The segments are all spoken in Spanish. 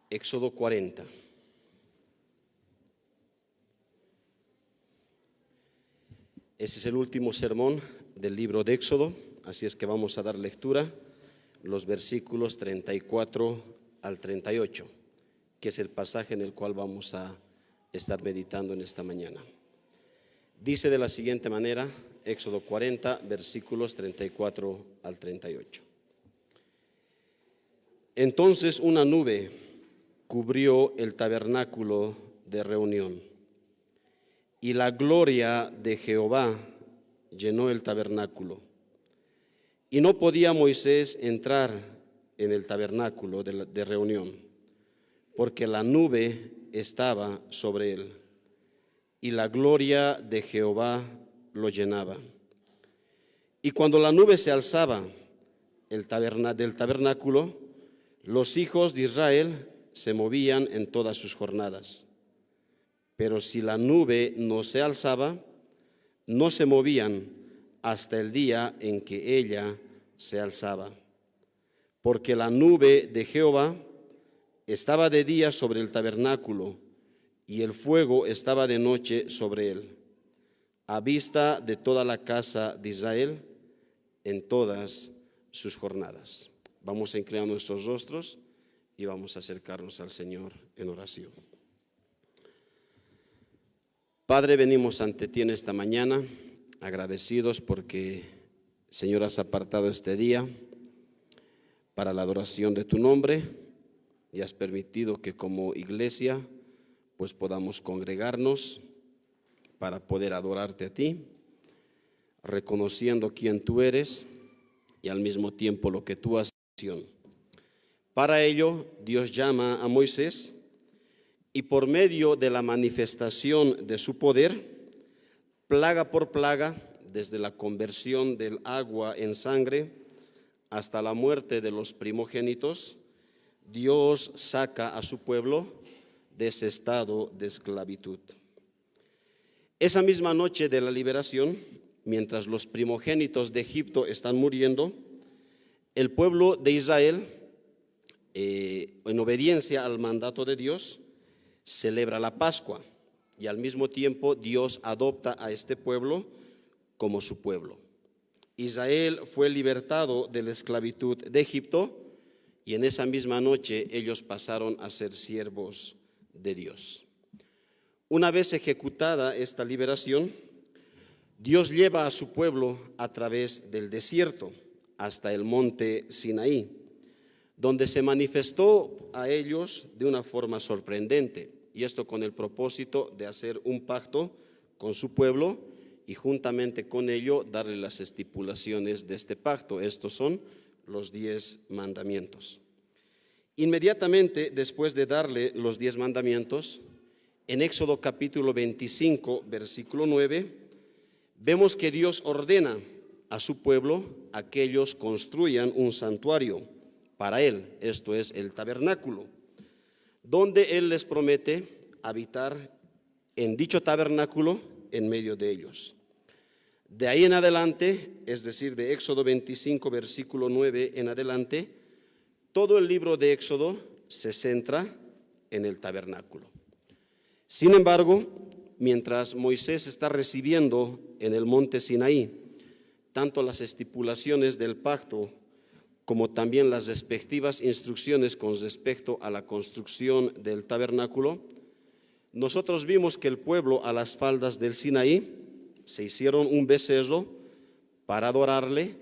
Éxodo 40. Ese es el último sermón del libro de Éxodo, así es que vamos a dar lectura los versículos 34 al 38, que es el pasaje en el cual vamos a estar meditando en esta mañana. Dice de la siguiente manera, Éxodo 40, versículos 34 al 38. Entonces una nube cubrió el tabernáculo de reunión, y la gloria de Jehová llenó el tabernáculo. Y no podía Moisés entrar en el tabernáculo de reunión, porque la nube estaba sobre él, y la gloria de Jehová lo llenaba. Y cuando la nube se alzaba del tabernáculo, los hijos de Israel se movían en todas sus jornadas. Pero si la nube no se alzaba, no se movían hasta el día en que ella se alzaba. Porque la nube de Jehová estaba de día sobre el tabernáculo, y el fuego estaba de noche sobre él, a vista de toda la casa de Israel en todas sus jornadas. Vamos a inclinar nuestros rostros y vamos a acercarnos al Señor en oración. Padre, venimos ante ti en esta mañana, agradecidos porque, Señor, has apartado este día para la adoración de tu nombre y has permitido que como iglesia pues podamos congregarnos para poder adorarte a ti, reconociendo quién tú eres y al mismo tiempo lo que tú has hecho. Para ello, Dios llama a Moisés y por medio de la manifestación de su poder, plaga por plaga, desde la conversión del agua en sangre hasta la muerte de los primogénitos, Dios saca a su pueblo de ese estado de esclavitud. Esa misma noche de la liberación, mientras los primogénitos de Egipto están muriendo, el pueblo de Israel, en obediencia al mandato de Dios, celebra la Pascua y al mismo tiempo Dios adopta a este pueblo como su pueblo. Israel fue libertado de la esclavitud de Egipto y en esa misma noche ellos pasaron a ser siervos de Dios. Una vez ejecutada esta liberación, Dios lleva a su pueblo a través del desierto hasta el monte Sinaí, donde se manifestó a ellos de una forma sorprendente, y esto con el propósito de hacer un pacto con su pueblo y juntamente con ello darle las estipulaciones de este pacto. Estos son los 10 mandamientos. Inmediatamente después de darle los 10 mandamientos, en Éxodo capítulo 25, versículo 9, vemos que Dios ordena a su pueblo a que ellos construyan un santuario para él, esto es el tabernáculo, donde él les promete habitar en dicho tabernáculo en medio de ellos. De ahí en adelante, es decir, de Éxodo 25, versículo 9 en adelante, todo el libro de Éxodo se centra en el tabernáculo. Sin embargo, mientras Moisés está recibiendo en el monte Sinaí tanto las estipulaciones del pacto como también las respectivas instrucciones con respecto a la construcción del tabernáculo, nosotros vimos que el pueblo a las faldas del Sinaí se hicieron un becerro para adorarle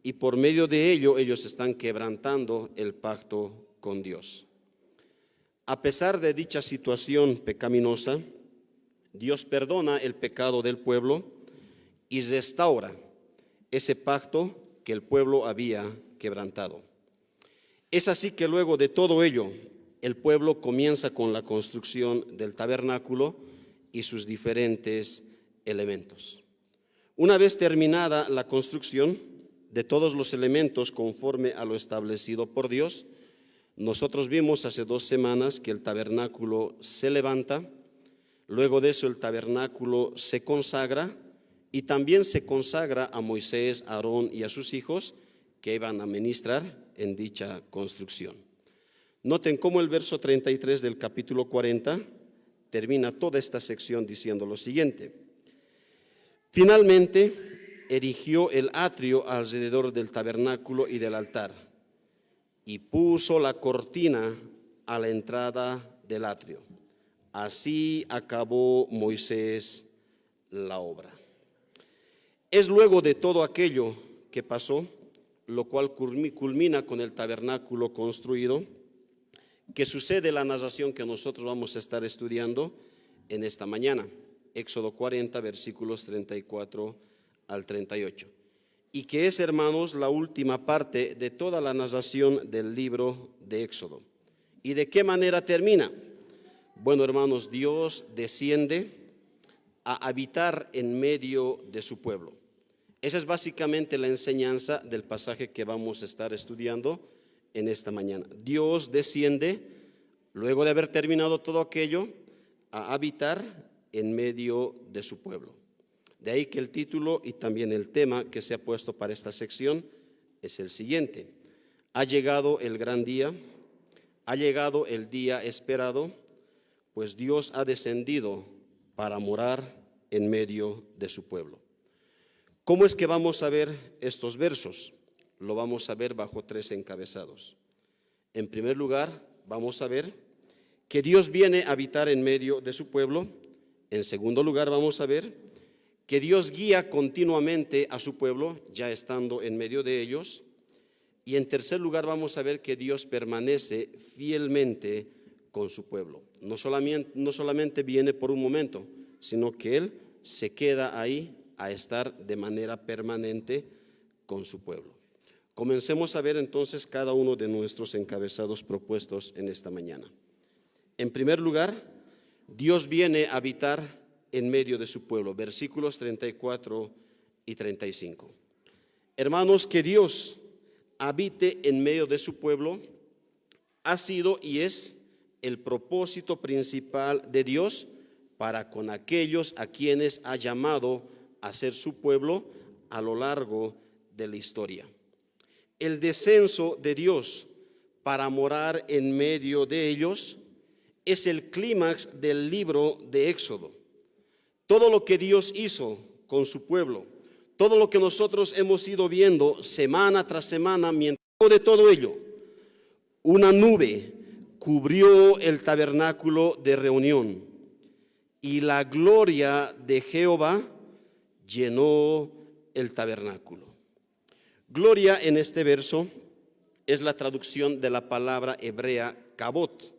y por medio de ello ellos están quebrantando el pacto con Dios. A pesar de dicha situación pecaminosa, Dios perdona el pecado del pueblo y restaura ese pacto que el pueblo había quebrantado. Es así que luego de todo ello, el pueblo comienza con la construcción del tabernáculo y sus diferentes elementos. Una vez terminada la construcción de todos los elementos conforme a lo establecido por Dios, nosotros vimos hace 2 semanas que el tabernáculo se levanta, luego de eso el tabernáculo se consagra y también se consagra a Moisés, a Aarón y a sus hijos que iban a ministrar en dicha construcción. Noten cómo el verso 33 del capítulo 40 termina toda esta sección diciendo lo siguiente. Finalmente erigió el atrio alrededor del tabernáculo y del altar y puso la cortina a la entrada del atrio. Así acabó Moisés la obra. Es luego de todo aquello que pasó, lo cual culmina con el tabernáculo construido, que sucede la narración que nosotros vamos a estar estudiando en esta mañana. Éxodo 40, versículos 34 al 38. Y que es, hermanos, la última parte de toda la narración del libro de Éxodo. ¿Y de qué manera termina? Bueno, hermanos, Dios desciende a habitar en medio de su pueblo. Esa es básicamente la enseñanza del pasaje que vamos a estar estudiando en esta mañana. Dios desciende, luego de haber terminado todo aquello, a habitar en medio de su pueblo. De ahí que el título y también el tema que se ha puesto para esta sección es el siguiente. Ha llegado el gran día, ha llegado el día esperado, pues Dios ha descendido para morar en medio de su pueblo. ¿Cómo es que vamos a ver estos versos? Lo vamos a ver bajo tres encabezados. En primer lugar, vamos a ver que Dios viene a habitar en medio de su pueblo. En segundo lugar, vamos a ver que Dios guía continuamente a su pueblo, ya estando en medio de ellos. Y en tercer lugar, vamos a ver que Dios permanece fielmente con su pueblo. No solamente viene por un momento, sino que Él se queda ahí a estar de manera permanente con su pueblo. Comencemos a ver entonces cada uno de nuestros encabezados propuestos en esta mañana. En primer lugar, Dios viene a habitar en medio de su pueblo, versículos 34 y 35. Hermanos, que Dios habite en medio de su pueblo ha sido y es el propósito principal de Dios para con aquellos a quienes ha llamado a ser su pueblo a lo largo de la historia. El descenso de Dios para morar en medio de ellos es el clímax del libro de Éxodo. Todo lo que Dios hizo con su pueblo, todo lo que nosotros hemos ido viendo semana tras semana, mientras de todo ello, una nube cubrió el tabernáculo de reunión y la gloria de Jehová llenó el tabernáculo. Gloria en este verso es la traducción de la palabra hebrea kabot.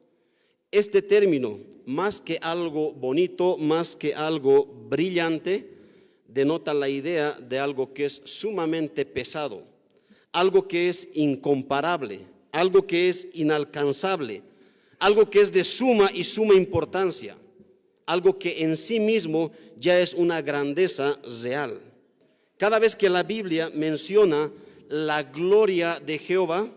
Este término, más que algo bonito, más que algo brillante, denota la idea de algo que es sumamente pesado, algo que es incomparable, algo que es inalcanzable, algo que es de suma y suma importancia, algo que en sí mismo ya es una grandeza real. Cada vez que la Biblia menciona la gloria de Jehová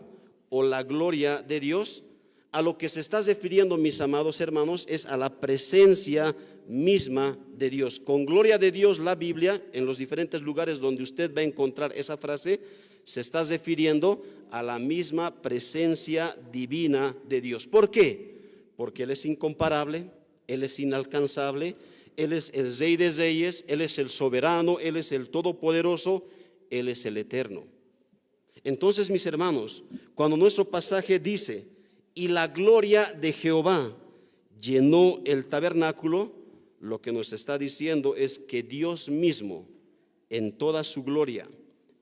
o la gloria de Dios, a lo que se está refiriendo, mis amados hermanos, es a la presencia misma de Dios. Con gloria de Dios, la Biblia, en los diferentes lugares donde usted va a encontrar esa frase, se está refiriendo a la misma presencia divina de Dios. ¿Por qué? Porque Él es incomparable, Él es inalcanzable, Él es el Rey de Reyes, Él es el soberano, Él es el todopoderoso, Él es el eterno. Entonces, mis hermanos, cuando nuestro pasaje dice, y la gloria de Jehová llenó el tabernáculo, lo que nos está diciendo es que Dios mismo, en toda su gloria,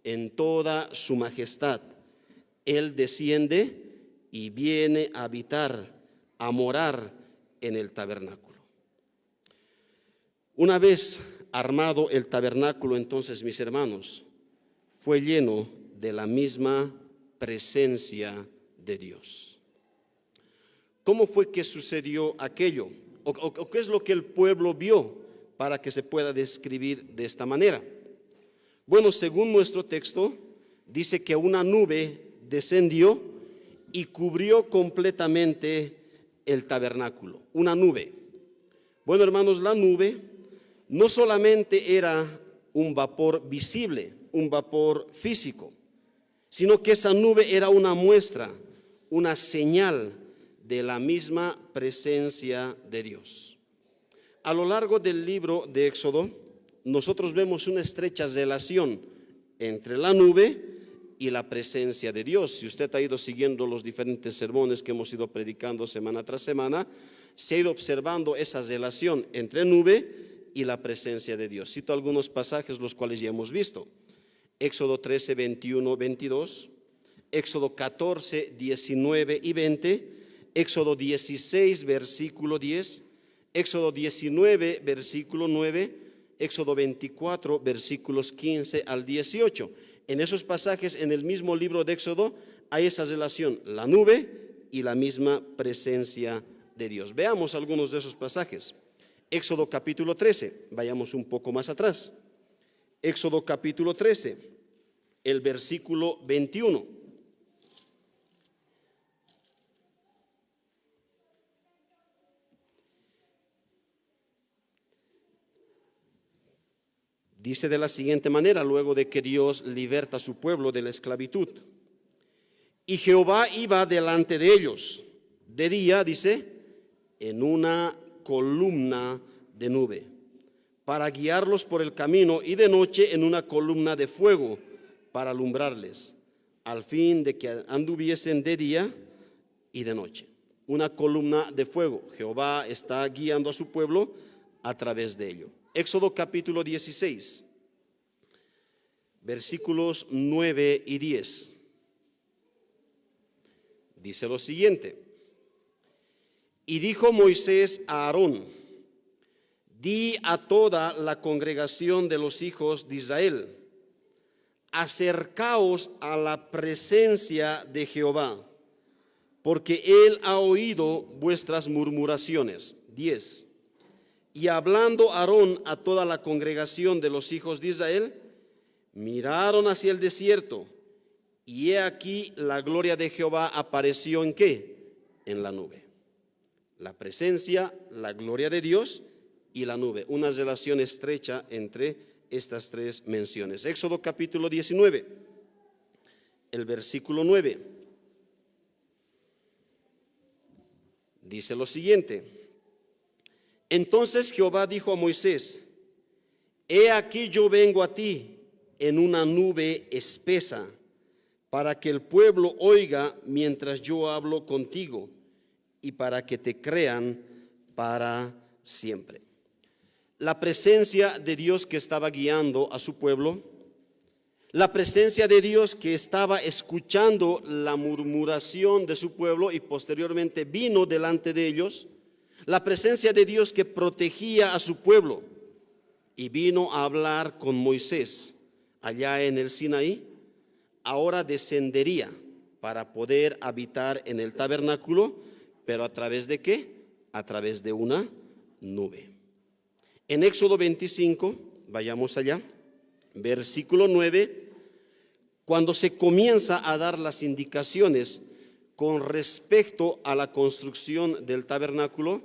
en toda su majestad, Él desciende y viene a habitar, a morar en el tabernáculo. Una vez armado el tabernáculo, entonces, mis hermanos, fue lleno de la misma presencia de Dios. ¿Cómo fue que sucedió aquello? ¿O qué es lo que el pueblo vio para que se pueda describir de esta manera? Bueno, según nuestro texto, dice que una nube descendió y cubrió completamente el tabernáculo. Una nube. Bueno, hermanos, la nube no solamente era un vapor visible, un vapor físico, sino que esa nube era una muestra, una señal de la misma presencia de Dios. A lo largo del libro de Éxodo, nosotros vemos una estrecha relación entre la nube y la presencia de Dios. Si usted ha ido siguiendo los diferentes sermones que hemos ido predicando semana tras semana, se ha ido observando esa relación entre nube y la presencia de Dios. Cito algunos pasajes los cuales ya hemos visto. Éxodo 13, 21, 22, Éxodo 14, 19 y 20, Éxodo 16, versículo 10, Éxodo 19, versículo 9, Éxodo 24, versículos 15 al 18. En esos pasajes, en el mismo libro de Éxodo, hay esa relación, la nube y la misma presencia de Dios. Veamos algunos de esos pasajes. Éxodo capítulo 13, vayamos un poco más atrás. Éxodo capítulo 13, el versículo 21. Dice de la siguiente manera, luego de que Dios liberta a su pueblo de la esclavitud. Y Jehová iba delante de ellos, de día, dice, en una columna de nube, para guiarlos por el camino, y de noche en una columna de fuego, para alumbrarles, al fin de que anduviesen de día y de noche. Una columna de fuego. Jehová está guiando a su pueblo a través de ello. Éxodo capítulo 16, versículos 9 y 10. Dice lo siguiente: y dijo Moisés a Aarón, di a toda la congregación de los hijos de Israel, acercaos a la presencia de Jehová, porque él ha oído vuestras murmuraciones. 10. Y hablando Aarón a toda la congregación de los hijos de Israel, miraron hacia el desierto, y he aquí la gloria de Jehová apareció ¿en qué? En la nube. La presencia, la gloria de Dios y la nube. Una relación estrecha entre estas tres menciones. Éxodo capítulo 19, el versículo 9. Dice lo siguiente: entonces Jehová dijo a Moisés, he aquí yo vengo a ti en una nube espesa, para que el pueblo oiga mientras yo hablo contigo, y para que te crean para siempre. La presencia de Dios que estaba guiando a su pueblo, la presencia de Dios que estaba escuchando la murmuración de su pueblo y posteriormente vino delante de ellos, la presencia de Dios que protegía a su pueblo y vino a hablar con Moisés allá en el Sinaí, ahora descendería para poder habitar en el tabernáculo, pero ¿a través de qué? A través de una nube. En Éxodo 25, vayamos allá, versículo 9, cuando se comienza a dar las indicaciones con respecto a la construcción del tabernáculo,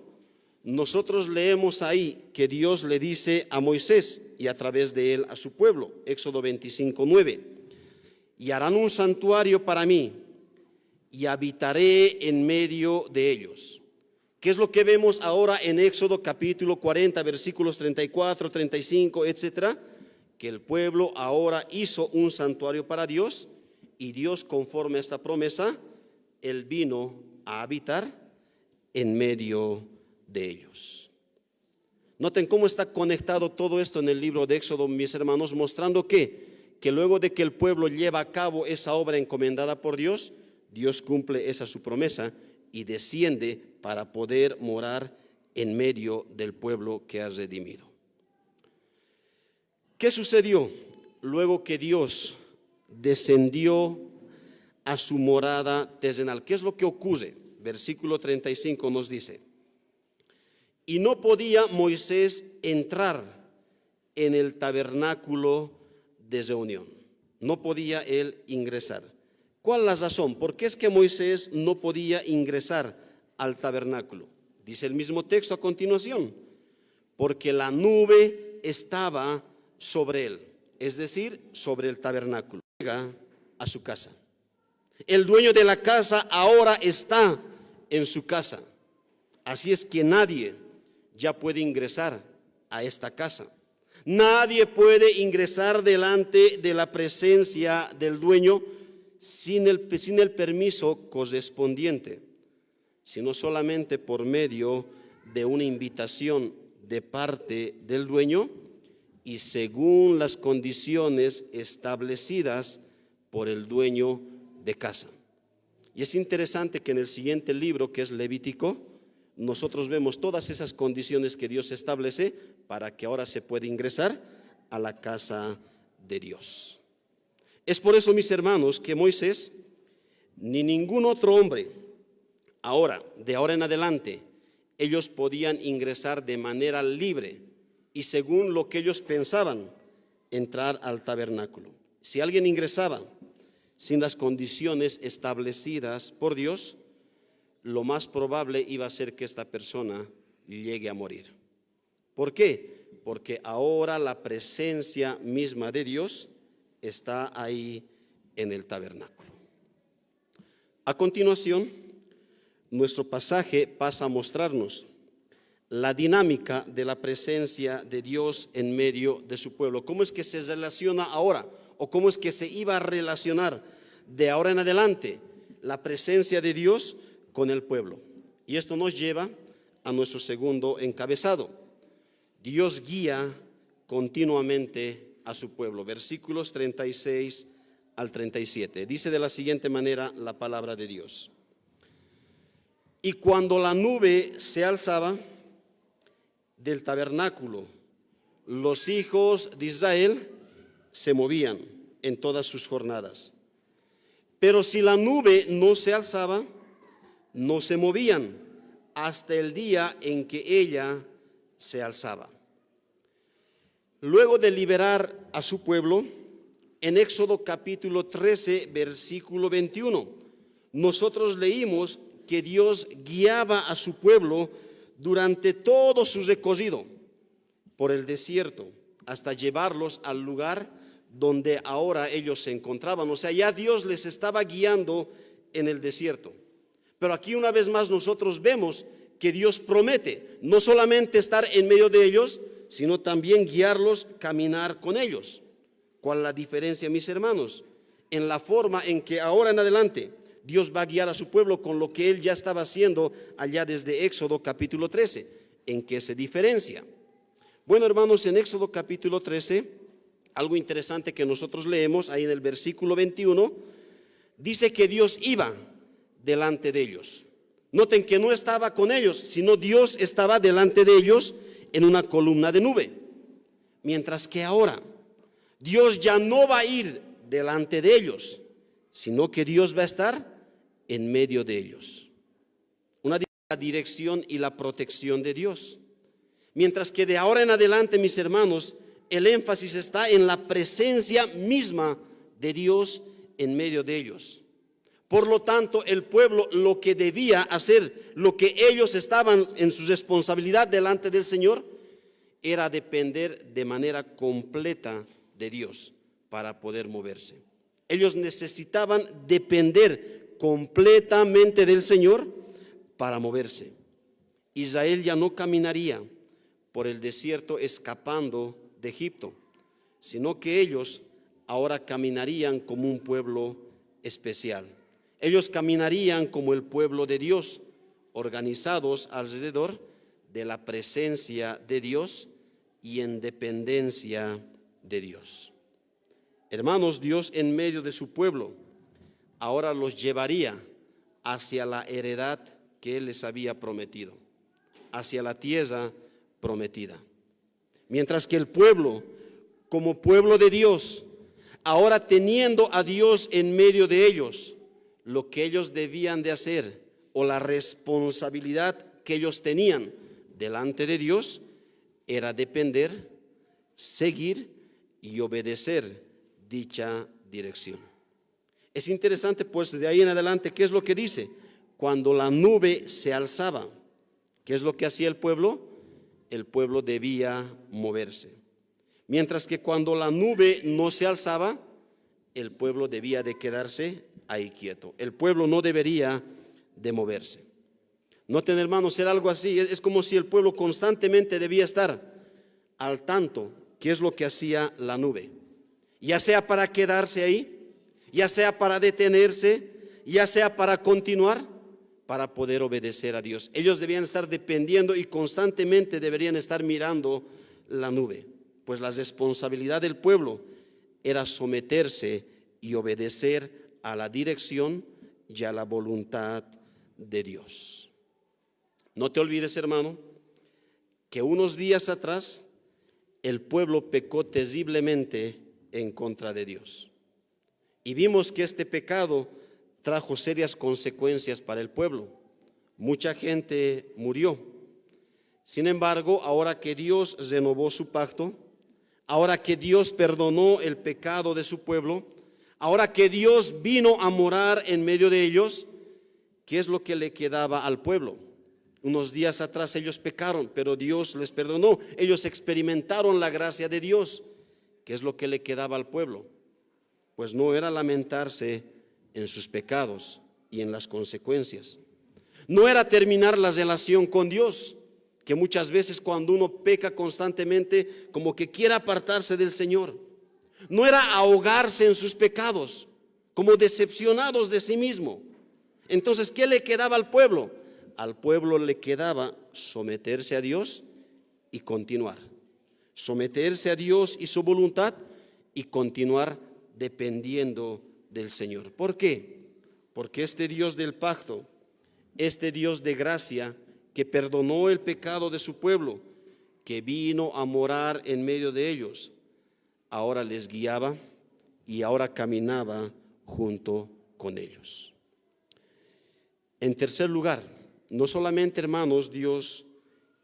nosotros leemos ahí que Dios le dice a Moisés y a través de él a su pueblo, Éxodo 25, 9, y harán un santuario para mí y habitaré en medio de ellos. ¿Qué es lo que vemos ahora en Éxodo capítulo 40, versículos 34, 35, etcétera? Que el pueblo ahora hizo un santuario para Dios y Dios, conforme a esta promesa, él vino a habitar en medio de ellos. Noten cómo está conectado todo esto en el libro de Éxodo, mis hermanos, mostrando que luego de que el pueblo lleva a cabo esa obra encomendada por Dios, Dios cumple esa su promesa y desciende para poder morar en medio del pueblo que ha redimido. ¿Qué sucedió luego que Dios descendió a su morada terrenal? ¿Qué es lo que ocurre? Versículo 35 nos dice: y no podía Moisés entrar en el tabernáculo de reunión. No podía él ingresar. ¿Cuál es la razón? ¿Por qué es que Moisés no podía ingresar al tabernáculo? Dice el mismo texto a continuación: porque la nube estaba sobre él, es decir, sobre el tabernáculo. Llega a su casa. El dueño de la casa ahora está en su casa. Así es que nadie ya puede ingresar a esta casa. Nadie puede ingresar delante de la presencia del dueño sin el permiso correspondiente, sino solamente por medio de una invitación de parte del dueño y según las condiciones establecidas por el dueño de casa. Y es interesante que en el siguiente libro, que es Levítico, nosotros vemos todas esas condiciones que Dios establece para que ahora se pueda ingresar a la casa de Dios. Es por eso, mis hermanos, que Moisés ni ningún otro hombre, de ahora en adelante, ellos podían ingresar de manera libre y según lo que ellos pensaban, entrar al tabernáculo. Si alguien ingresaba sin las condiciones establecidas por Dios, lo más probable iba a ser que esta persona llegue a morir. ¿Por qué? Porque ahora la presencia misma de Dios está ahí en el tabernáculo. A continuación, nuestro pasaje pasa a mostrarnos la dinámica de la presencia de Dios en medio de su pueblo. ¿Cómo es que se relaciona ahora? ¿O cómo es que se iba a relacionar de ahora en adelante la presencia de Dios con el pueblo? Y esto nos lleva a nuestro segundo encabezado. Dios guía continuamente a su pueblo. Versículos 36 al 37. Dice de la siguiente manera la palabra de Dios. Y cuando la nube se alzaba del tabernáculo, los hijos de Israel se movían en todas sus jornadas. Pero si la nube no se alzaba, no se movían hasta el día en que ella se alzaba. Luego de liberar a su pueblo, en Éxodo capítulo 13, versículo 21, nosotros leímos que Dios guiaba a su pueblo durante todo su recorrido por el desierto hasta llevarlos al lugar donde ahora ellos se encontraban. O sea, ya Dios les estaba guiando en el desierto. Pero aquí una vez más nosotros vemos que Dios promete no solamente estar en medio de ellos, sino también guiarlos, caminar con ellos. ¿Cuál es la diferencia, mis hermanos? En la forma en que ahora en adelante Dios va a guiar a su pueblo con lo que Él ya estaba haciendo allá desde Éxodo capítulo 13. ¿En qué se diferencia? Bueno, hermanos, en Éxodo capítulo 13, algo interesante que nosotros leemos ahí en el versículo 21, dice que Dios iba delante de ellos. Noten que no estaba con ellos, sino Dios estaba delante de ellos en una columna de nube. Mientras que ahora Dios ya no va a ir delante de ellos, sino que Dios va a estar en medio de ellos. Una dirección y la protección de Dios. Mientras que de ahora en adelante, mis hermanos, el énfasis está en la presencia misma de Dios en medio de ellos. Por lo tanto, el pueblo lo que debía hacer, lo que ellos estaban en su responsabilidad delante del Señor, era depender de manera completa de Dios para poder moverse. Ellos necesitaban depender completamente del Señor para moverse. Israel ya no caminaría por el desierto escapando de Egipto, sino que ellos ahora caminarían como un pueblo especial. Ellos caminarían como el pueblo de Dios, organizados alrededor de la presencia de Dios y en dependencia de Dios. Hermanos, Dios en medio de su pueblo ahora los llevaría hacia la heredad que Él les había prometido, hacia la tierra prometida. Mientras que el pueblo, como pueblo de Dios, ahora teniendo a Dios en medio de ellos, lo que ellos debían de hacer o la responsabilidad que ellos tenían delante de Dios era depender, seguir y obedecer dicha dirección. Es interesante, pues, de ahí en adelante, ¿qué es lo que dice? Cuando la nube se alzaba, ¿qué es lo que hacía el pueblo? El pueblo debía moverse. Mientras que cuando la nube no se alzaba, el pueblo debía de quedarse ahí quieto. El pueblo no debería de moverse. Noten, hermanos, era algo así. Es como si el pueblo constantemente debía estar al tanto qué es lo que hacía la nube, ya sea para quedarse ahí, ya sea para detenerse, ya sea para continuar, para poder obedecer a Dios. Ellos debían estar dependiendo y constantemente deberían estar mirando la nube, pues la responsabilidad del pueblo era someterse y obedecer a la dirección y a la voluntad de Dios. No te olvides, hermano, que unos días atrás el pueblo pecó terriblemente en contra de Dios. Y vimos que este pecado trajo serias consecuencias para el pueblo. Mucha gente murió. Sin embargo, ahora que Dios renovó su pacto, ahora que Dios perdonó el pecado de su pueblo, ahora que Dios vino a morar en medio de ellos, ¿qué es lo que le quedaba al pueblo? Unos días atrás ellos pecaron, pero Dios les perdonó. Ellos experimentaron la gracia de Dios. ¿Qué es lo que le quedaba al pueblo? Pues no era lamentarse en sus pecados y en las consecuencias. No era terminar la relación con Dios, que muchas veces cuando uno peca constantemente, como que quiere apartarse del Señor. No era ahogarse en sus pecados, como decepcionados de sí mismo. Entonces, ¿qué le quedaba al pueblo? Al pueblo le quedaba someterse a Dios y continuar. Someterse a Dios y su voluntad y continuar dependiendo del Señor. ¿Por qué? Porque este Dios del pacto, este Dios de gracia, que perdonó el pecado de su pueblo, que vino a morar en medio de ellos, ahora les guiaba y ahora caminaba junto con ellos. En tercer lugar, no solamente, hermanos, Dios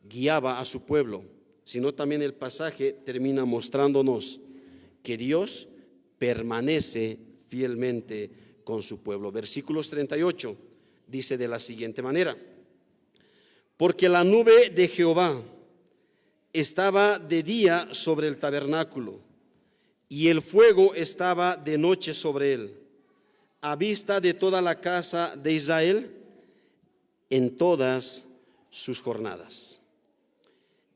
guiaba a su pueblo, sino también el pasaje termina mostrándonos que Dios permanece fielmente con su pueblo. Versículos 38 dice de la siguiente manera: porque la nube de Jehová estaba de día sobre el tabernáculo, y el fuego estaba de noche sobre él, a vista de toda la casa de Israel en todas sus jornadas.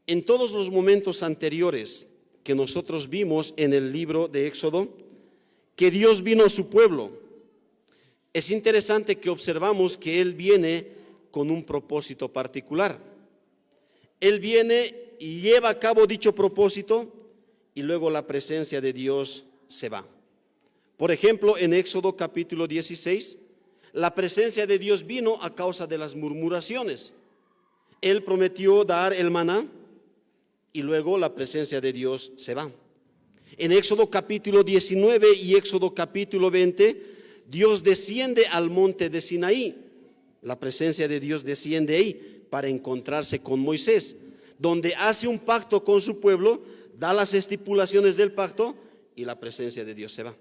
En todos los momentos anteriores que nosotros vimos en el libro de Éxodo, que Dios vino a su pueblo, es interesante que observamos que Él viene con un propósito particular. Él viene y lleva a cabo dicho propósito y luego la presencia de Dios se va. Por ejemplo, en Éxodo capítulo 16, la presencia de Dios vino a causa de las murmuraciones. Él prometió dar el maná y luego la presencia de Dios se va. En Éxodo capítulo 19 y Éxodo capítulo 20, Dios desciende al monte de Sinaí. La presencia de Dios desciende ahí para encontrarse con Moisés, donde hace un pacto con su pueblo, da las estipulaciones del pacto y la presencia de Dios se va.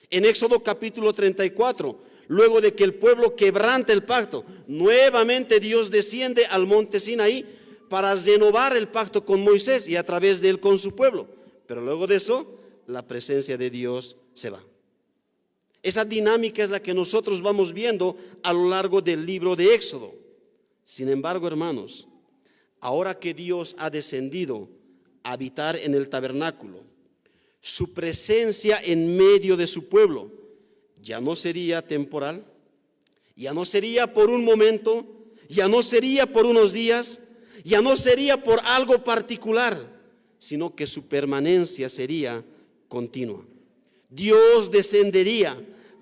En Éxodo capítulo 34, luego de que el pueblo quebranta el pacto, nuevamente Dios desciende al monte Sinaí para renovar el pacto con Moisés y a través de él con su pueblo. Pero luego de eso, la presencia de Dios se va. Esa dinámica es la que nosotros vamos viendo a lo largo del libro de Éxodo. Sin embargo, hermanos, ahora que Dios ha descendido a habitar en el tabernáculo, su presencia en medio de su pueblo ya no sería temporal, ya no sería por un momento, ya no sería por unos días, ya no sería por algo particular, sino que su permanencia sería continua. Dios descendería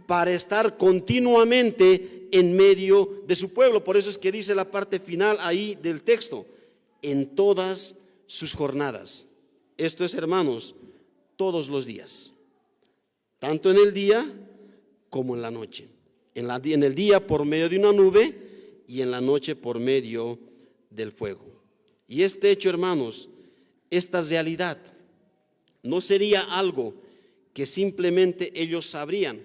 para estar continuamente en medio de su pueblo. Por eso es que dice la parte final ahí del texto: en todas sus jornadas. Esto es, hermanos, todos los días, tanto en el día como en la noche. En el día por medio de una nube y en la noche por medio del fuego. Y este hecho, hermanos, esta realidad no sería algo que simplemente ellos sabrían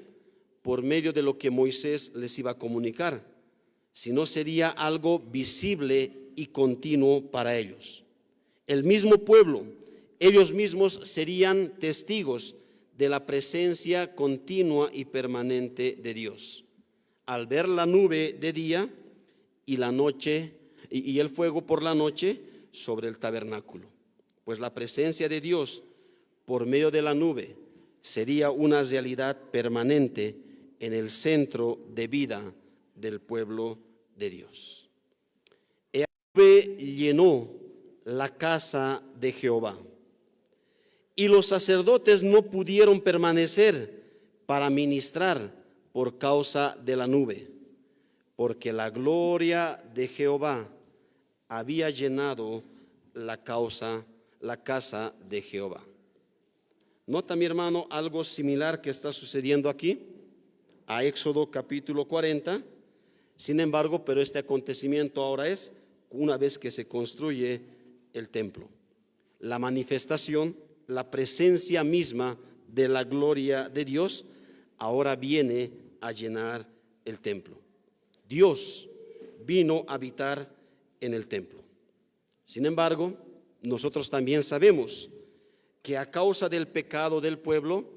por medio de lo que Moisés les iba a comunicar, sino sería algo visible y continuo para ellos. El mismo pueblo, ellos mismos serían testigos de la presencia continua y permanente de Dios, al ver la nube de día y la noche y el fuego por la noche sobre el tabernáculo. Pues la presencia de Dios por medio de la nube sería una realidad permanente en el centro de vida del pueblo de Dios. La nube llenó la casa de Jehová, y los sacerdotes no pudieron permanecer para ministrar por causa de la nube, porque la gloria de Jehová había llenado la casa de Jehová. Nota, mi hermano, algo similar que está sucediendo aquí, a Éxodo capítulo 40. Sin embargo, pero este acontecimiento ahora es una vez que se construye el templo. La manifestación, la presencia misma de la gloria de Dios ahora viene a llenar el templo. Dios vino a habitar en el templo. Sin embargo, nosotros también sabemos que a causa del pecado del pueblo,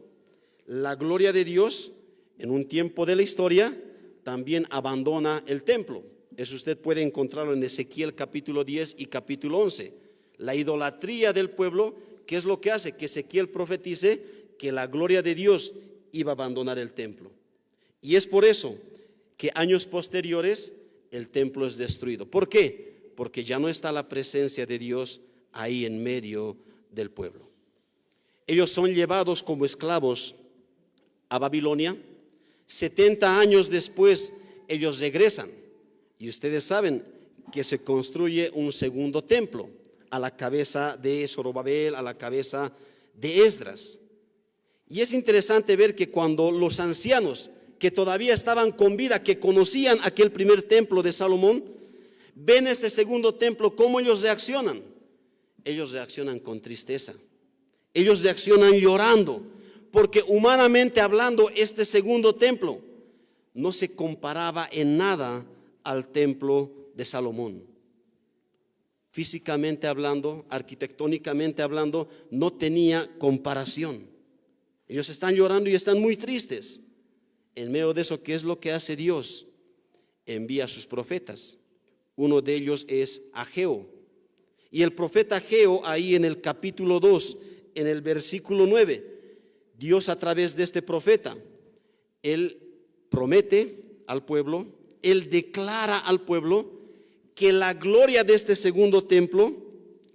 la gloria de Dios en un tiempo de la historia también abandona el templo. Eso usted puede encontrarlo en Ezequiel capítulo 10 y capítulo 11. La idolatría del pueblo, ¿qué es lo que hace? Que Ezequiel profetice que la gloria de Dios iba a abandonar el templo. Y es por eso que años posteriores el templo es destruido. ¿Por qué? Porque ya no está la presencia de Dios ahí en medio del pueblo. Ellos son llevados como esclavos a Babilonia. 70 años después ellos regresan. Y ustedes saben que se construye un segundo templo a la cabeza de Zorobabel, a la cabeza de Esdras. Y es interesante ver que cuando los ancianos que todavía estaban con vida, que conocían aquel primer templo de Salomón, ven este segundo templo, ¿cómo ellos reaccionan? Ellos reaccionan con tristeza. Ellos reaccionan llorando, porque humanamente hablando, este segundo templo no se comparaba en nada al templo de Salomón. Físicamente hablando, arquitectónicamente hablando, no tenía comparación. Ellos están llorando y están muy tristes. En medio de eso, ¿qué es lo que hace Dios? Envía a sus profetas. Uno de ellos es Ageo. Y el profeta Ageo, ahí en el capítulo 2, en el versículo 9, Dios a través de este profeta, él promete al pueblo, él declara al pueblo que la gloria de este segundo templo,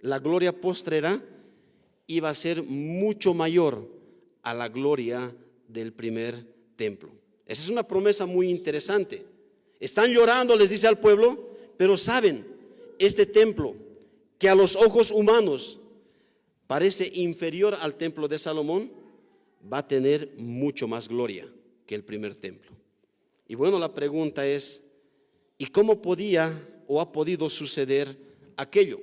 la gloria postrera, iba a ser mucho mayor a la gloria del primer templo. Esa es una promesa muy interesante. Están llorando, les dice al pueblo, pero saben, este templo que a los ojos humanos parece inferior al templo de Salomón, va a tener mucho más gloria que el primer templo. Y bueno, la pregunta es, ¿y cómo podía o ha podido suceder aquello?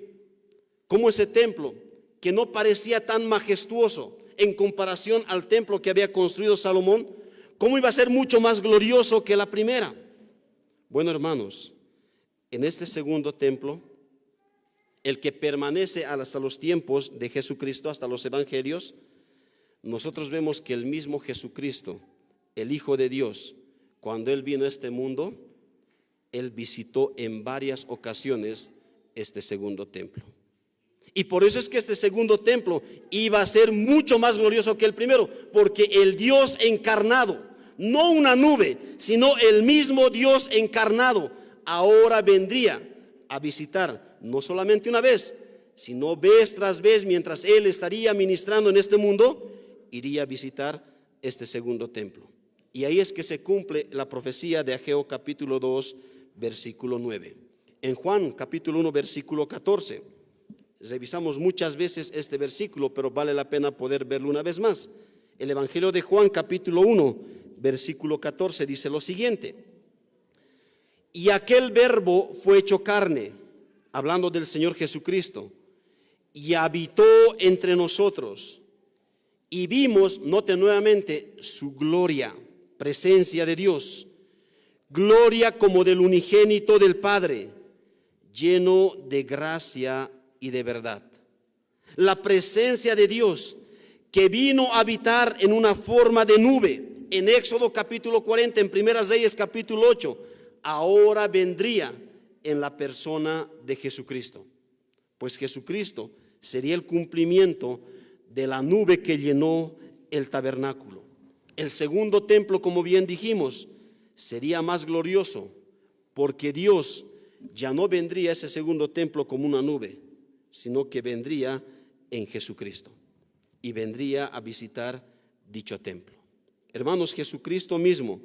¿Cómo ese templo, que no parecía tan majestuoso en comparación al templo que había construido Salomón, cómo iba a ser mucho más glorioso que la primera? Bueno, hermanos, en este segundo templo, el que permanece hasta los tiempos de Jesucristo, hasta los evangelios, nosotros vemos que el mismo Jesucristo, el Hijo de Dios, cuando Él vino a este mundo, Él visitó en varias ocasiones este segundo templo. Y por eso es que este segundo templo iba a ser mucho más glorioso que el primero, porque el Dios encarnado, no una nube, sino el mismo Dios encarnado, ahora vendría a visitar, no solamente una vez, sino vez tras vez, mientras Él estaría ministrando en este mundo, iría a visitar este segundo templo. Y ahí es que se cumple la profecía de Ageo capítulo 2, versículo 9. En Juan capítulo 1, versículo 14, revisamos muchas veces este versículo, pero vale la pena poder verlo una vez más. El Evangelio de Juan capítulo 1, versículo 14 dice lo siguiente: y aquel verbo fue hecho carne, hablando del Señor Jesucristo, y habitó entre nosotros, y vimos, note nuevamente, su gloria, presencia de Dios, gloria como del unigénito del Padre, lleno de gracia y de verdad. La presencia de Dios que vino a habitar en una forma de nube, en Éxodo capítulo 40, en Primeras Reyes capítulo 8, ahora vendría en la persona de Jesucristo, pues Jesucristo sería el cumplimiento de la nube que llenó el tabernáculo. El segundo templo, como bien dijimos, sería más glorioso, porque Dios ya no vendría a ese segundo templo como una nube, sino que vendría en Jesucristo y vendría a visitar dicho templo. Hermanos, Jesucristo mismo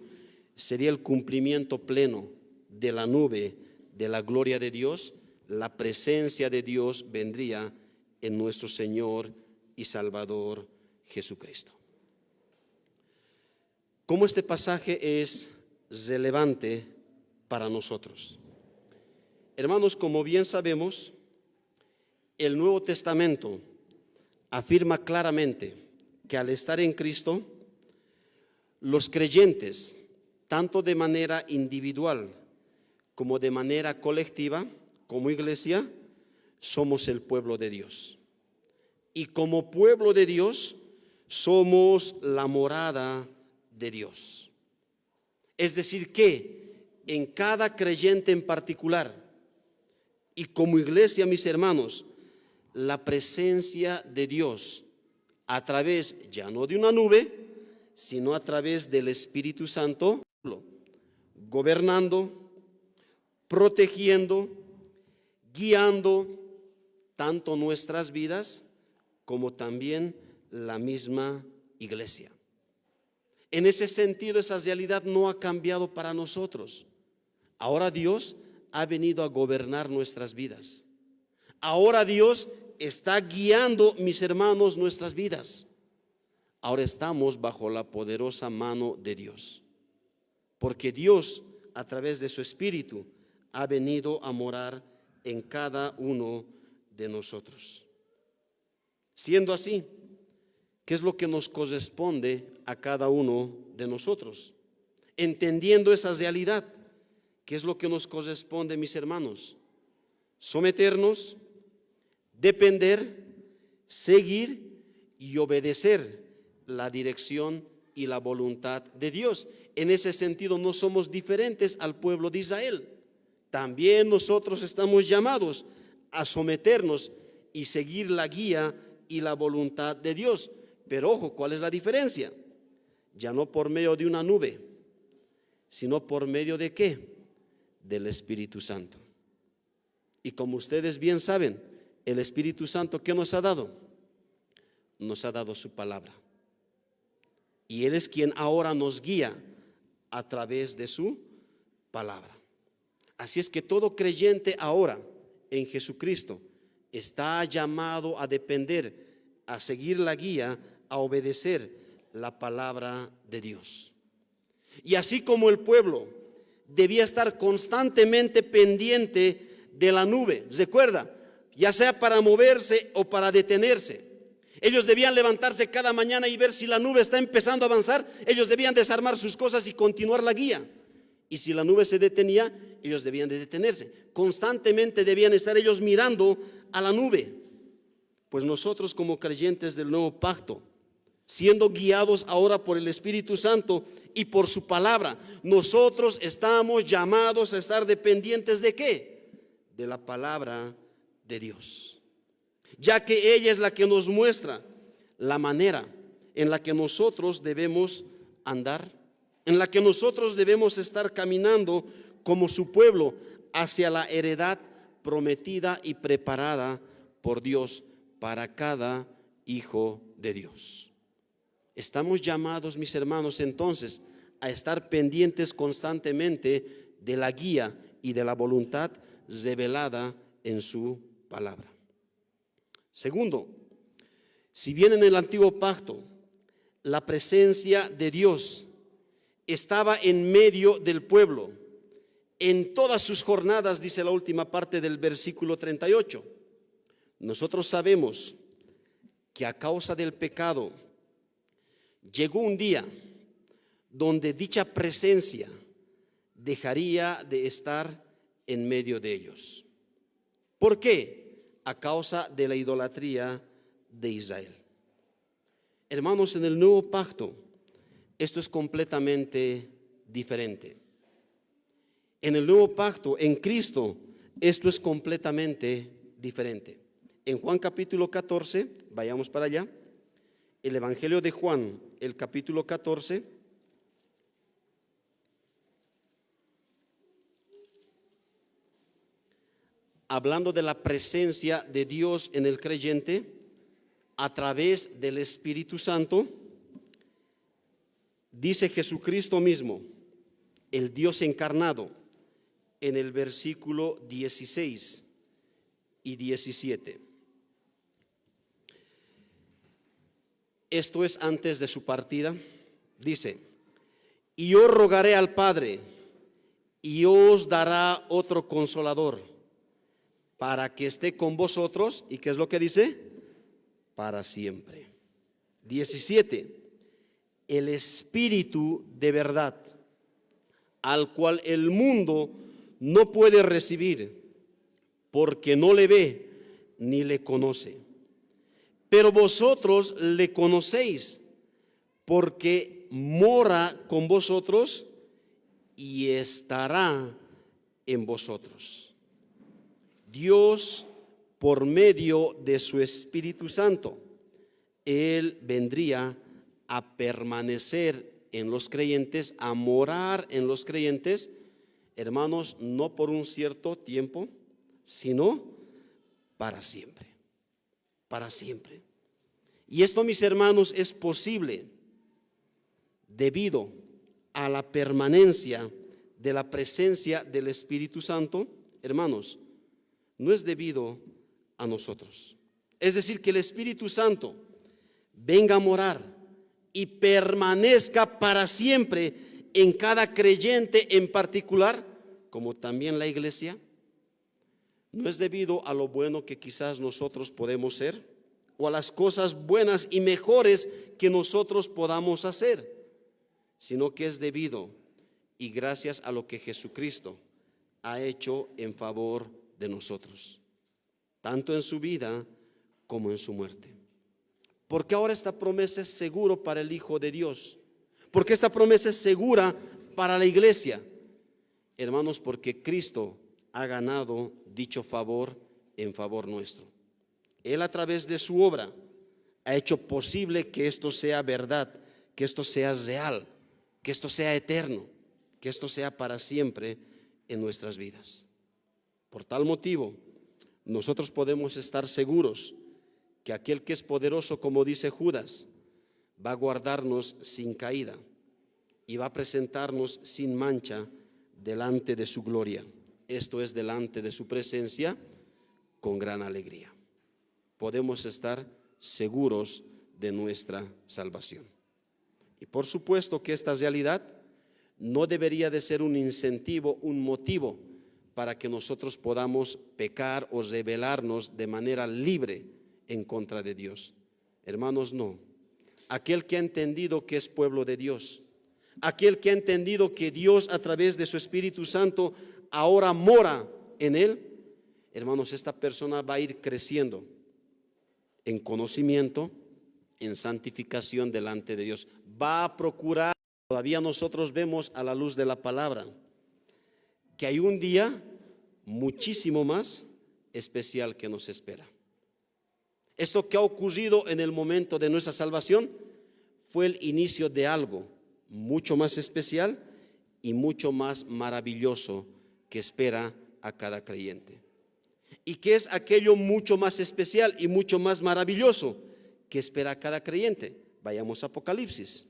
sería el cumplimiento pleno de la nube de la gloria de Dios. La presencia de Dios vendría en nuestro Señor y Salvador Jesucristo. ¿Cómo este pasaje es relevante para nosotros? Hermanos, como bien sabemos, el Nuevo Testamento afirma claramente que al estar en Cristo, los creyentes, tanto de manera individual como de manera colectiva, como iglesia, somos el pueblo de Dios. Y como pueblo de Dios, somos la morada de Dios. Es decir, que en cada creyente en particular, y como iglesia, mis hermanos, la presencia de Dios a través, ya no de una nube, sino a través del Espíritu Santo, gobernando, protegiendo, guiando tanto nuestras vidas como también la misma iglesia. En ese sentido, esa realidad no ha cambiado para nosotros. Ahora Dios ha venido a gobernar nuestras vidas. Ahora Dios está guiando, mis hermanos, nuestras vidas. Ahora estamos bajo la poderosa mano de Dios, porque Dios, a través de su Espíritu, ha venido a morar en cada uno de nosotros. Siendo así, ¿qué es lo que nos corresponde a cada uno de nosotros? Entendiendo esa realidad, ¿qué es lo que nos corresponde, mis hermanos? Someternos, depender, seguir y obedecer la dirección y la voluntad de Dios. En ese sentido, no somos diferentes al pueblo de Israel. También nosotros estamos llamados a someternos y seguir la guía y la voluntad de Dios. Pero ojo, ¿cuál es la diferencia? Ya no por medio de una nube, sino por medio de ¿qué? Del Espíritu Santo. Y como ustedes bien saben, el Espíritu Santo, ¿qué nos ha dado? Nos ha dado su palabra. Y Él es quien ahora nos guía a través de su palabra. Así es que todo creyente ahora en Jesucristo está llamado a depender, a seguir la guía, a obedecer la palabra de Dios. Y así como el pueblo debía estar constantemente pendiente de la nube, recuerda, ya sea para moverse o para detenerse. Ellos debían levantarse cada mañana y ver si la nube está empezando a avanzar. Ellos debían desarmar sus cosas y continuar la guía. Y si la nube se detenía, ellos debían de detenerse. Constantemente debían estar ellos mirando a la nube. Pues nosotros, como creyentes del nuevo pacto, siendo guiados ahora por el Espíritu Santo y por su palabra, nosotros estamos llamados a estar dependientes ¿de qué? De la palabra de Dios, ya que ella es la que nos muestra la manera en la que nosotros debemos andar, en la que nosotros debemos estar caminando como su pueblo hacia la heredad prometida y preparada por Dios para cada hijo de Dios. Estamos llamados, mis hermanos, entonces, a estar pendientes constantemente de la guía y de la voluntad revelada en su palabra. Segundo, si bien en el antiguo pacto la presencia de Dios estaba en medio del pueblo en todas sus jornadas, dice la última parte del versículo 38, nosotros sabemos que a causa del pecado llegó un día donde dicha presencia dejaría de estar en medio de ellos. ¿Por qué? A causa de la idolatría de Israel. Hermanos, en el nuevo pacto esto es completamente diferente. En el nuevo pacto, en Cristo, Esto es completamente diferente. En Juan capítulo 14, vayamos para allá, el Evangelio de Juan, el capítulo 14, hablando de la presencia de Dios en el creyente a través del Espíritu Santo, dice Jesucristo mismo, el Dios encarnado, en el versículo 16 y 17. Esto es antes de su partida. Dice, y yo rogaré al Padre, y os dará otro consolador, para que esté con vosotros. ¿Y qué es lo que dice? Para siempre. 17. El Espíritu de verdad, al cual el mundo no puede recibir, porque no le ve ni le conoce. Pero vosotros le conocéis, porque mora con vosotros y estará en vosotros. Dios, por medio de su Espíritu Santo, Él vendría a permanecer en los creyentes, a morar en los creyentes, hermanos, no por un cierto tiempo, sino para siempre, para siempre. Y esto, mis hermanos, es posible debido a la permanencia de la presencia del Espíritu Santo, hermanos, no es debido a nosotros. Es decir, que el Espíritu Santo venga a morar y permanezca para siempre en cada creyente en particular, como también la iglesia, no es debido a lo bueno que quizás nosotros podemos ser o a las cosas buenas y mejores que nosotros podamos hacer, sino que es debido y gracias a lo que Jesucristo ha hecho en favor de nosotros, tanto en su vida como en su muerte. Porque ahora esta promesa es segura para el Hijo de Dios. Porque esta promesa es segura para la iglesia. Hermanos, porque Cristo ha ganado dicho favor en favor nuestro. Él, a través de su obra, ha hecho posible que esto sea verdad, que esto sea real, que esto sea eterno, que esto sea para siempre en nuestras vidas. Por tal motivo, nosotros podemos estar seguros que aquel que es poderoso, como dice Judas, va a guardarnos sin caída y va a presentarnos sin mancha delante de su gloria. Esto es, delante de su presencia, con gran alegría. Podemos estar seguros de nuestra salvación. Y por supuesto que esta realidad no debería de ser un incentivo, un motivo para que nosotros podamos pecar o rebelarnos de manera libre en contra de Dios. Hermanos, no. Aquel que ha entendido que es pueblo de Dios, aquel que ha entendido que Dios a través de su Espíritu Santo ahora mora en él, hermanos, esta persona va a ir creciendo en conocimiento, en santificación delante de Dios. Va a procurar, todavía nosotros vemos a la luz de la palabra, que hay un día muchísimo más especial que nos espera. Esto que ha ocurrido en el momento de nuestra salvación fue el inicio de algo mucho más especial y mucho más maravilloso que espera a cada creyente. ¿Y qué es aquello mucho más especial y mucho más maravilloso que espera a cada creyente? Vayamos a Apocalipsis.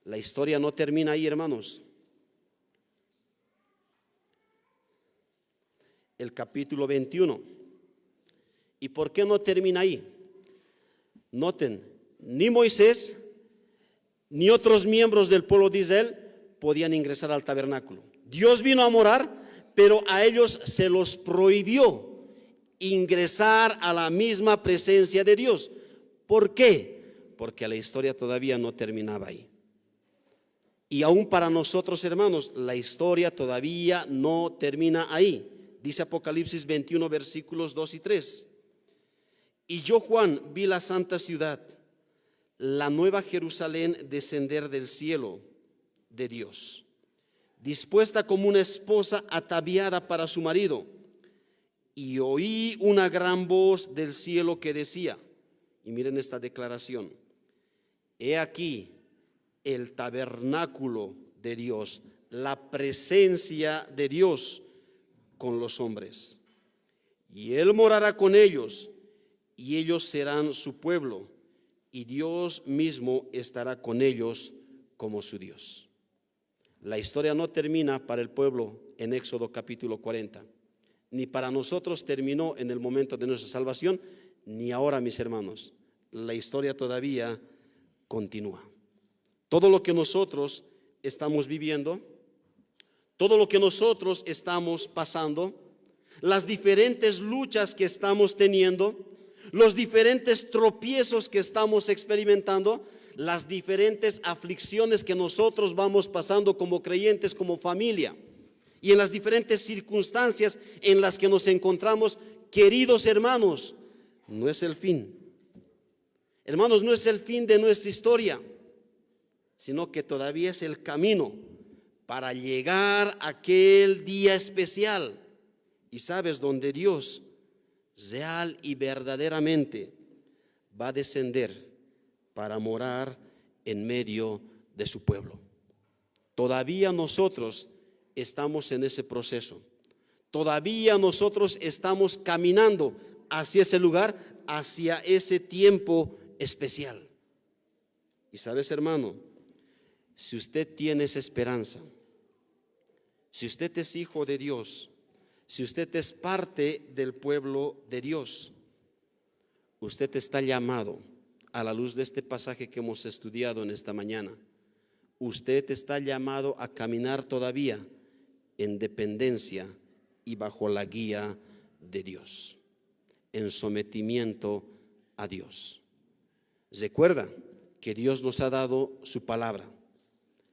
La historia no termina ahí, hermanos. El capítulo 21. ¿Y por qué no termina ahí? Noten, ni Moisés ni otros miembros del pueblo de Israel podían ingresar al tabernáculo. Dios vino a morar, pero a ellos se los prohibió ingresar a la misma presencia de Dios. ¿Por qué? Porque la historia todavía no terminaba ahí. Y aún para nosotros, hermanos, la historia todavía no termina ahí. Dice Apocalipsis 21, versículos 2 y 3. Y yo, Juan, vi la santa ciudad, la nueva Jerusalén, descender del cielo de Dios, dispuesta como una esposa ataviada para su marido. Y oí una gran voz del cielo que decía, y miren esta declaración: he aquí el tabernáculo de Dios, la presencia de Dios con los hombres. Y Él morará con ellos, y ellos serán su pueblo, y Dios mismo estará con ellos como su Dios. La historia no termina para el pueblo en Éxodo capítulo 40, ni para nosotros terminó en el momento de nuestra salvación, ni ahora, mis hermanos. La historia todavía continúa. Todo lo que nosotros estamos viviendo, todo lo que nosotros estamos pasando, las diferentes luchas que estamos teniendo, los diferentes tropiezos que estamos experimentando, las diferentes aflicciones que nosotros vamos pasando como creyentes, como familia, y en las diferentes circunstancias en las que nos encontramos, queridos hermanos, no es el fin. Hermanos, no es el fin de nuestra historia, sino que todavía es el camino para llegar a aquel día especial. Y sabes, donde Dios real y verdaderamente va a descender para morar en medio de su pueblo. Todavía nosotros estamos en ese proceso. Todavía nosotros estamos caminando hacia ese lugar, hacia ese tiempo especial. Y sabes, hermano, si usted tiene esa esperanza, si usted es hijo de Dios, si usted es parte del pueblo de Dios, usted está llamado, a la luz de este pasaje que hemos estudiado en esta mañana, usted está llamado a caminar todavía en dependencia y bajo la guía de Dios, en sometimiento a Dios. Recuerda que Dios nos ha dado su palabra,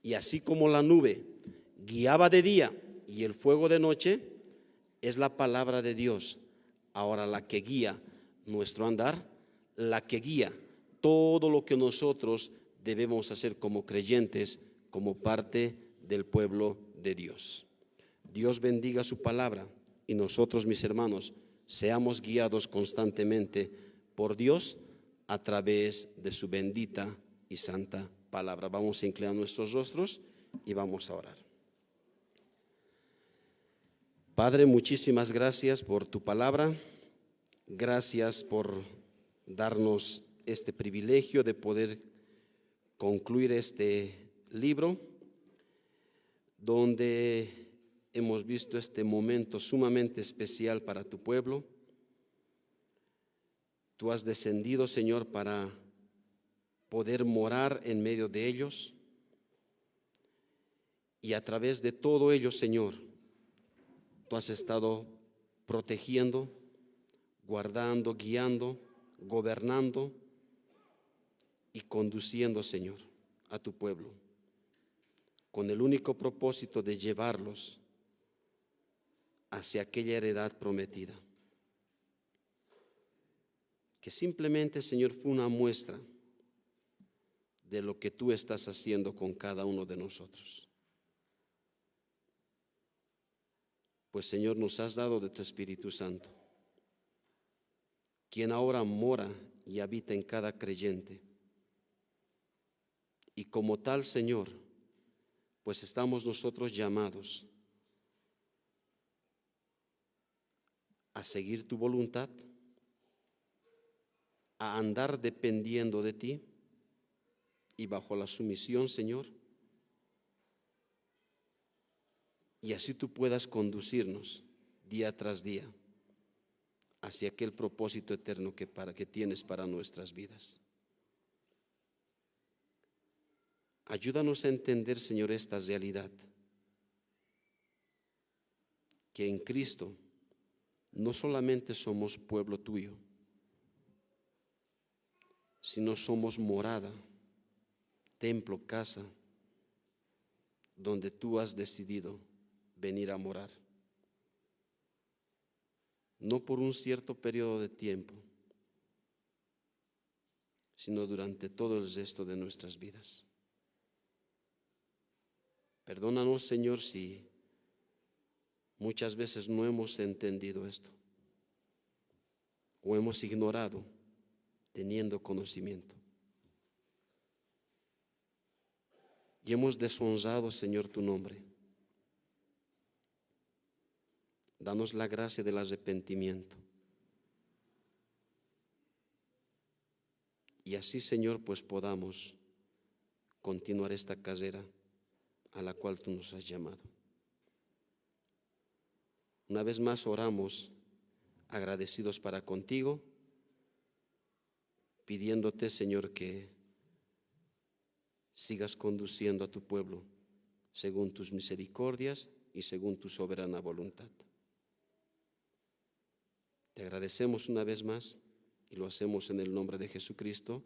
y así como la nube guiaba de día y el fuego de noche, es la palabra de Dios ahora la que guía nuestro andar, la que guía todo lo que nosotros debemos hacer como creyentes, como parte del pueblo de Dios. Dios bendiga su palabra, y nosotros, mis hermanos, seamos guiados constantemente por Dios a través de su bendita y santa palabra. Vamos a inclinar nuestros rostros y vamos a orar. Padre, muchísimas gracias por tu palabra. Gracias por darnos este privilegio de poder concluir este libro, donde hemos visto este momento sumamente especial para tu pueblo. Tú has descendido, Señor, para poder morar en medio de ellos, y a través de todo ello, Señor, tú has estado protegiendo, guardando, guiando, gobernando y conduciendo, Señor, a tu pueblo, con el único propósito de llevarlos hacia aquella heredad prometida, que simplemente, Señor, fue una muestra de lo que tú estás haciendo con cada uno de nosotros. Pues, Señor, nos has dado de tu Espíritu Santo, quien ahora mora y habita en cada creyente. Y como tal, Señor, pues estamos nosotros llamados a seguir tu voluntad, a andar dependiendo de ti y bajo la sumisión, Señor, y así tú puedas conducirnos día tras día hacia aquel propósito eterno que tienes para nuestras vidas. Ayúdanos a entender, Señor, esta realidad, que en Cristo no solamente somos pueblo tuyo, sino somos morada, templo, casa, donde tú has decidido venir a morar. No por un cierto periodo de tiempo, sino durante todo el resto de nuestras vidas. Perdónanos, Señor, si muchas veces no hemos entendido esto o hemos ignorado teniendo conocimiento. Y hemos deshonrado, Señor, tu nombre. Danos la gracia del arrepentimiento. Y así, Señor, pues podamos continuar esta carrera a la cual tú nos has llamado. Una vez más oramos agradecidos para contigo, pidiéndote, Señor, que sigas conduciendo a tu pueblo según tus misericordias y según tu soberana voluntad. Te agradecemos una vez más y lo hacemos en el nombre de Jesucristo,